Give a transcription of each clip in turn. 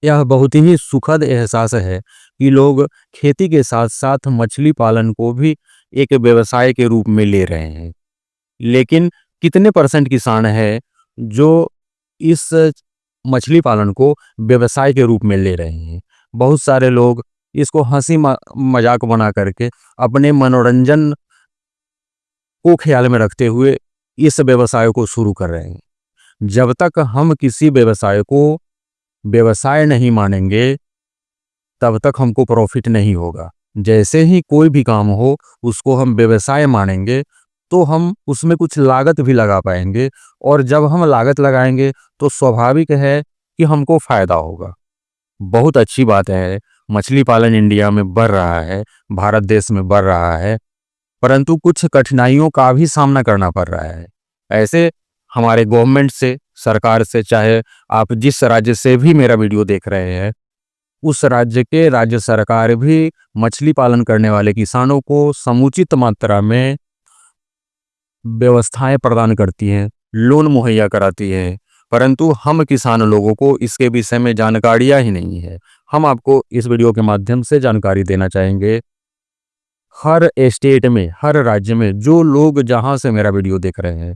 यह बहुत ही सुखद एहसास है कि लोग खेती के साथ-साथ मछली पालन को भी एक व्यवसाय के रूप में ले रहे हैं। लेकिन कितने परसेंट किसान हैं जो इस मछली पालन को व्यवसाय के रूप में ले रहे हैं? बहुत सारे लोग इसको हँसी मज़ाक बना करके अपने मनोरंजन को ख्याल में रखते हुए इस व्यवसाय को शुरू कर रहे हैं। जब तक हम किसी व्यवसाय को व्यवसाय नहीं मानेंगे, तब तक हमको प्रॉफिट नहीं होगा। जैसे ही कोई भी काम हो, उसको हम व्यवसाय मानेंगे, तो हम उसमें कुछ लागत भी लगा पाएँगे और जब हम लागत लगाएँगे, तो स्वाभाविक है कि हमको फ़ायदा होगा। बहुत अच्छी बात है, मछली पालन इंडिया में बढ़ रहा है, भारत देश में बढ़ रहा है, परंतु कुछ कठिनाइयों का भी सामना करना पड़ रहा है। ऐसे हमारे गवर्नमेंट से, सरकार से, चाहे आप जिस राज्य से भी मेरा वीडियो देख रहे हैं, उस राज्य के राज्य सरकार भी मछली पालन करने वाले किसानों को समुचित मात्रा में व्यवस्थाएं प्रदान करती हैं, लोन मुहैया कराती हैं, परंतु हम किसान लोगों को इसके विषय में जानकारियां ही नहीं है। हम आपको इस वीडियो के माध्यम से जानकारी देना चाहेंगे। हर स्टेट में, हर राज्य में जो लोग जहां से मेरा वीडियो देख रहे हैं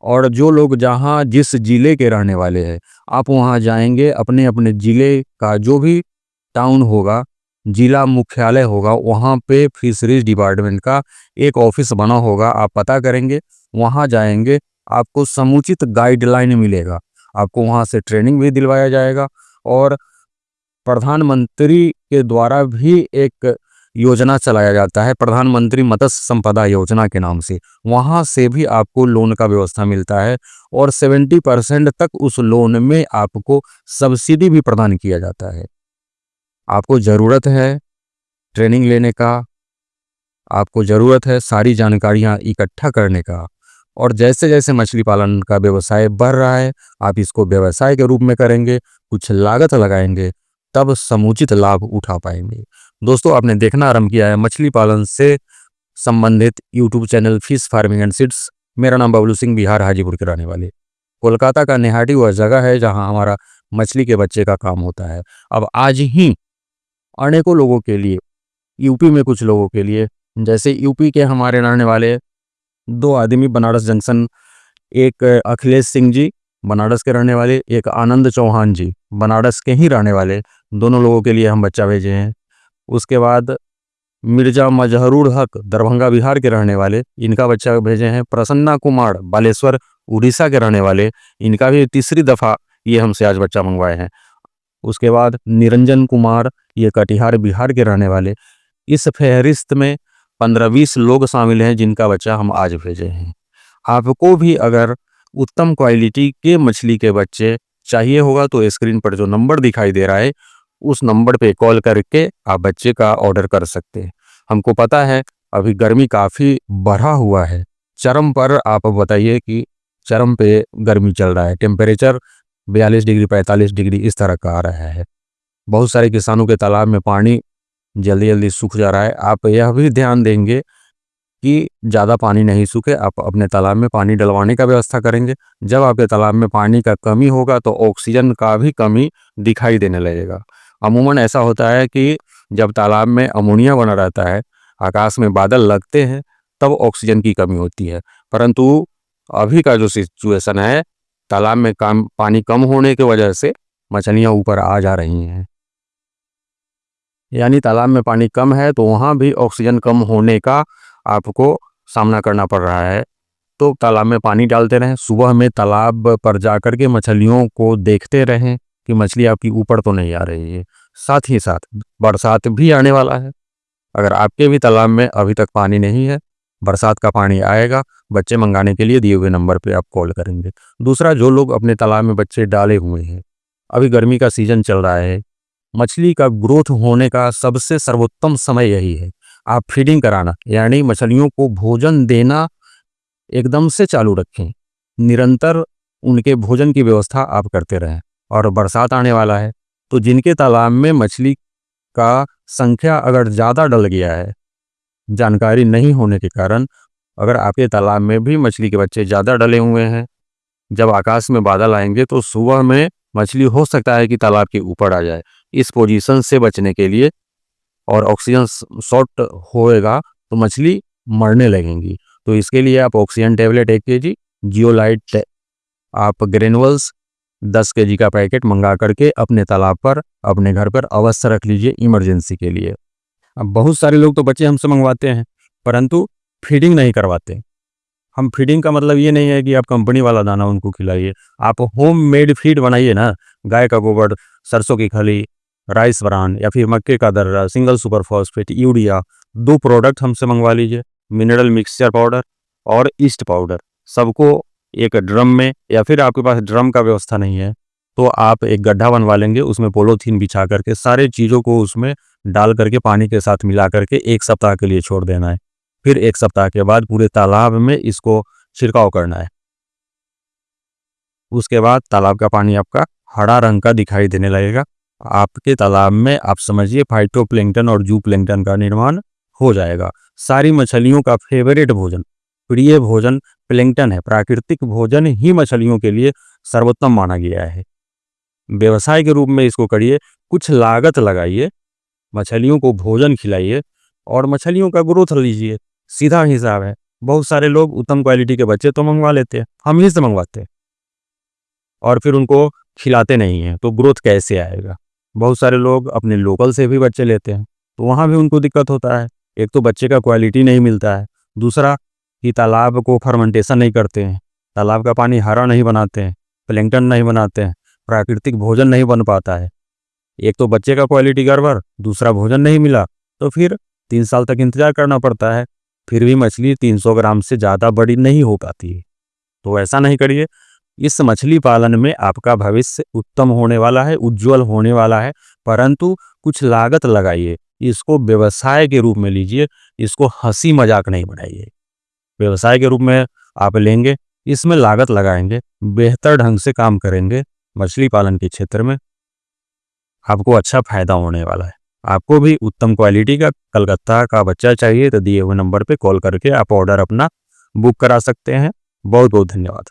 और जो लोग जहां जिस जिले के रहने वाले हैं, आप वहां जाएंगे, अपने अपने जिले का जो भी टाउन होगा, जिला मुख्यालय होगा, वहाँ पे फिशरीज डिपार्टमेंट का एक ऑफिस बना होगा, आप पता करेंगे, वहाँ जाएंगे, आपको समुचित गाइडलाइन मिलेगा, आपको वहाँ से ट्रेनिंग भी दिलवाया जाएगा और प्रधानमंत्री के द्वारा भी एक योजना चलाया जाता है, प्रधानमंत्री मत्स्य संपदा योजना के नाम से। वहाँ से भी आपको लोन का व्यवस्था मिलता है और 70% तक उस लोन में आपको सब्सिडी भी प्रदान किया जाता है। आपको ज़रूरत है ट्रेनिंग लेने का, आपको ज़रूरत है सारी जानकारियाँ इकट्ठा करने का और जैसे-जैसे मछली पालन का व्यवसाय बढ़ रहा है, आप इसको व्यवसाय के रूप में करेंगे, कुछ लागत लगाएंगे, तब समुचित लाभ उठा पाएंगे। दोस्तों, आपने देखना आरंभ किया है मछली पालन से संबंधित YouTube channel fish farming and seeds. मेरा नाम बबलू सिंह, बिहार हाजीपुर के रहने वाले। कोलकाता का निहाटी वह जगह है जहाँ हमारा मछली के बच्चे का काम होता है। अब आज ही अनेकों लोगों के लिए, यूपी में कुछ लोगों के लिए, जैसे यूपी के हमारे रहने वाले 2 आदमी बनारस जंक्शन, एक अखिलेश सिंह जी बनारस के रहने वाले, एक आनंद चौहान जी बनारस के ही रहने वाले, दोनों लोगों के लिए हम बच्चा भेजे हैं। उसके बाद मिर्जा मजहरूर हक दरभंगा बिहार के रहने वाले, इनका बच्चा भेजे हैं। प्रसन्ना कुमार बालेश्वर उड़ीसा के रहने वाले, इनका भी तीसरी दफ़ा ये हमसे आज बच्चा मंगवाए हैं। उसके बाद निरंजन कुमार, ये कटिहार बिहार के रहने वाले। इस फहरिस्त में 15-20 लोग शामिल हैं जिनका बच्चा हम आज भेजे हैं। आपको भी अगर उत्तम क्वालिटी के मछली के बच्चे चाहिए होगा तो स्क्रीन पर जो नंबर दिखाई दे रहा है, उस नंबर पे कॉल करके आप बच्चे का ऑर्डर कर सकते हैं। हमको पता है अभी गर्मी काफ़ी बढ़ा हुआ है, चरम पर, आप बताइए कि चरम पे गर्मी चल रहा है, टेम्परेचर 42 डिग्री 45 डिग्री इस तरह का आ रहा है। बहुत सारे किसानों के तालाब में पानी जल्दी जल्दी सूख जा रहा है। आप यह भी ध्यान देंगे कि ज़्यादा पानी नहीं सूखे, आप अपने तालाब में पानी डलवाने का व्यवस्था करेंगे। जब आपके तालाब में पानी का कमी होगा तो ऑक्सीजन का भी कमी दिखाई देने लगेगा। अमूमन ऐसा होता है कि जब तालाब में अमोनिया बना रहता है, आकाश में बादल लगते हैं, तब ऑक्सीजन की कमी होती है। परंतु अभी का जो सिचुएशन है, तालाब में पानी कम होने की वजह से मछलियाँ ऊपर आ जा रही हैं। यानी तालाब में पानी कम है तो वहाँ भी ऑक्सीजन कम होने का आपको सामना करना पड़ रहा है। तो तालाब में पानी डालते रहें, सुबह में तालाब पर जाकर के मछलियों को देखते रहें कि मछली आपकी ऊपर तो नहीं आ रही है। साथ ही साथ बरसात भी आने वाला है, अगर आपके भी तालाब में अभी तक पानी नहीं है, बरसात का पानी आएगा, बच्चे मंगाने के लिए दिए हुए नंबर पे आप कॉल करेंगे। दूसरा, जो लोग अपने तालाब में बच्चे डाले हुए हैं, अभी गर्मी का सीजन चल रहा है, मछली का ग्रोथ होने का सबसे सर्वोत्तम समय यही है। आप फीडिंग कराना, यानी मछलियों को भोजन देना एकदम से चालू रखें, निरंतर उनके भोजन की व्यवस्था आप करते रहें। और बरसात आने वाला है, तो जिनके तालाब में मछली का संख्या अगर ज़्यादा डल गया है, जानकारी नहीं होने के कारण, अगर आपके तालाब में भी मछली के बच्चे ज़्यादा डले हुए हैं, जब आकाश में बादल आएंगे तो सुबह में मछली हो सकता है कि तालाब के ऊपर आ जाए। इस पोजीशन से बचने के लिए और ऑक्सीजन शॉर्ट होएगा तो मछली मरने लगेंगी। तो इसके लिए आप ऑक्सीजन टेबलेट 1 केजी, जियोलाइट आप ग्रेनुअल्स 10 केजी का पैकेट मंगा करके अपने तालाब पर, अपने घर पर अवश्य रख लीजिए इमरजेंसी के लिए। अब बहुत सारे लोग तो बच्चे हमसे मंगवाते हैं परंतु फीडिंग नहीं करवाते। हम फीडिंग का मतलब ये नहीं है कि आप कंपनी वाला दाना उनको खिलाइए, आप होम मेड फीड बनाइए ना। गाय का गोबर, सरसों की खली, राइस ब्रान या फिर मक्के का दर्रा, single super phosphate, urea, 2 product हमसे मंगवा लीजिए, मिनरल मिक्सचर पाउडर और ईस्ट पाउडर। सबको एक ड्रम में, या फिर आपके पास ड्रम का व्यवस्था नहीं है तो आप एक गड्ढा बनवा लेंगे, उसमें पॉलीथीन बिछा करके सारे चीज़ों को उसमें डाल करके पानी के साथ मिला करके 1 सप्ताह के लिए छोड़ देना है। फिर 1 सप्ताह के बाद पूरे तालाब में इसको छिड़काव करना है। उसके बाद तालाब का पानी आपका हरा रंग का दिखाई देने लगेगा। आपके तालाब में आप समझिए फाइटोप्लैंक्टन और जूप्लैंक्टन का निर्माण हो जाएगा। सारी मछलियों का फेवरेट भोजन, प्रिय भोजन प्लैंक्टन है। प्राकृतिक भोजन ही मछलियों के लिए सर्वोत्तम माना गया है। व्यवसाय के रूप में इसको करिए, कुछ लागत लगाइए, मछलियों को भोजन खिलाइए और मछलियों का ग्रोथ लीजिए। सीधा हिसाब है। बहुत सारे लोग उत्तम क्वालिटी के बच्चे तो मंगवा लेते हैं, हम ही से मंगवाते हैं और फिर उनको खिलाते नहीं हैं, तो ग्रोथ कैसे आएगा। बहुत सारे लोग अपने लोकल से भी बच्चे लेते हैं तो वहाँ भी उनको दिक्कत होता है। एक तो बच्चे का क्वालिटी नहीं मिलता है, दूसरा कि तालाब को फर्मेंटेशन नहीं करते हैं, तालाब का पानी हरा नहीं बनाते हैं, प्लैंक्टन नहीं बनाते हैं, प्राकृतिक भोजन नहीं बन पाता है। एक तो बच्चे का क्वालिटी गड़बड़, दूसरा भोजन नहीं मिला, तो फिर 3 साल तक इंतजार करना पड़ता है। फिर भी मछली 300 ग्राम से ज़्यादा बड़ी नहीं हो पाती है। तो ऐसा नहीं करिए। इस मछली पालन में आपका भविष्य उत्तम होने वाला है, उज्जवल होने वाला है, परंतु कुछ लागत लगाइए। इसको व्यवसाय के रूप में लीजिए, इसको हंसी मजाक नहीं बनाइए। व्यवसाय के रूप में आप लेंगे, इसमें लागत लगाएंगे, बेहतर ढंग से काम करेंगे, मछली पालन के क्षेत्र में आपको अच्छा फायदा होने वाला है। आपको भी उत्तम क्वालिटी का कलकत्ता का बच्चा चाहिए तो दिए हुए नंबर पे कॉल करके आप ऑर्डर अपना बुक करा सकते हैं। बहुत बहुत धन्यवाद।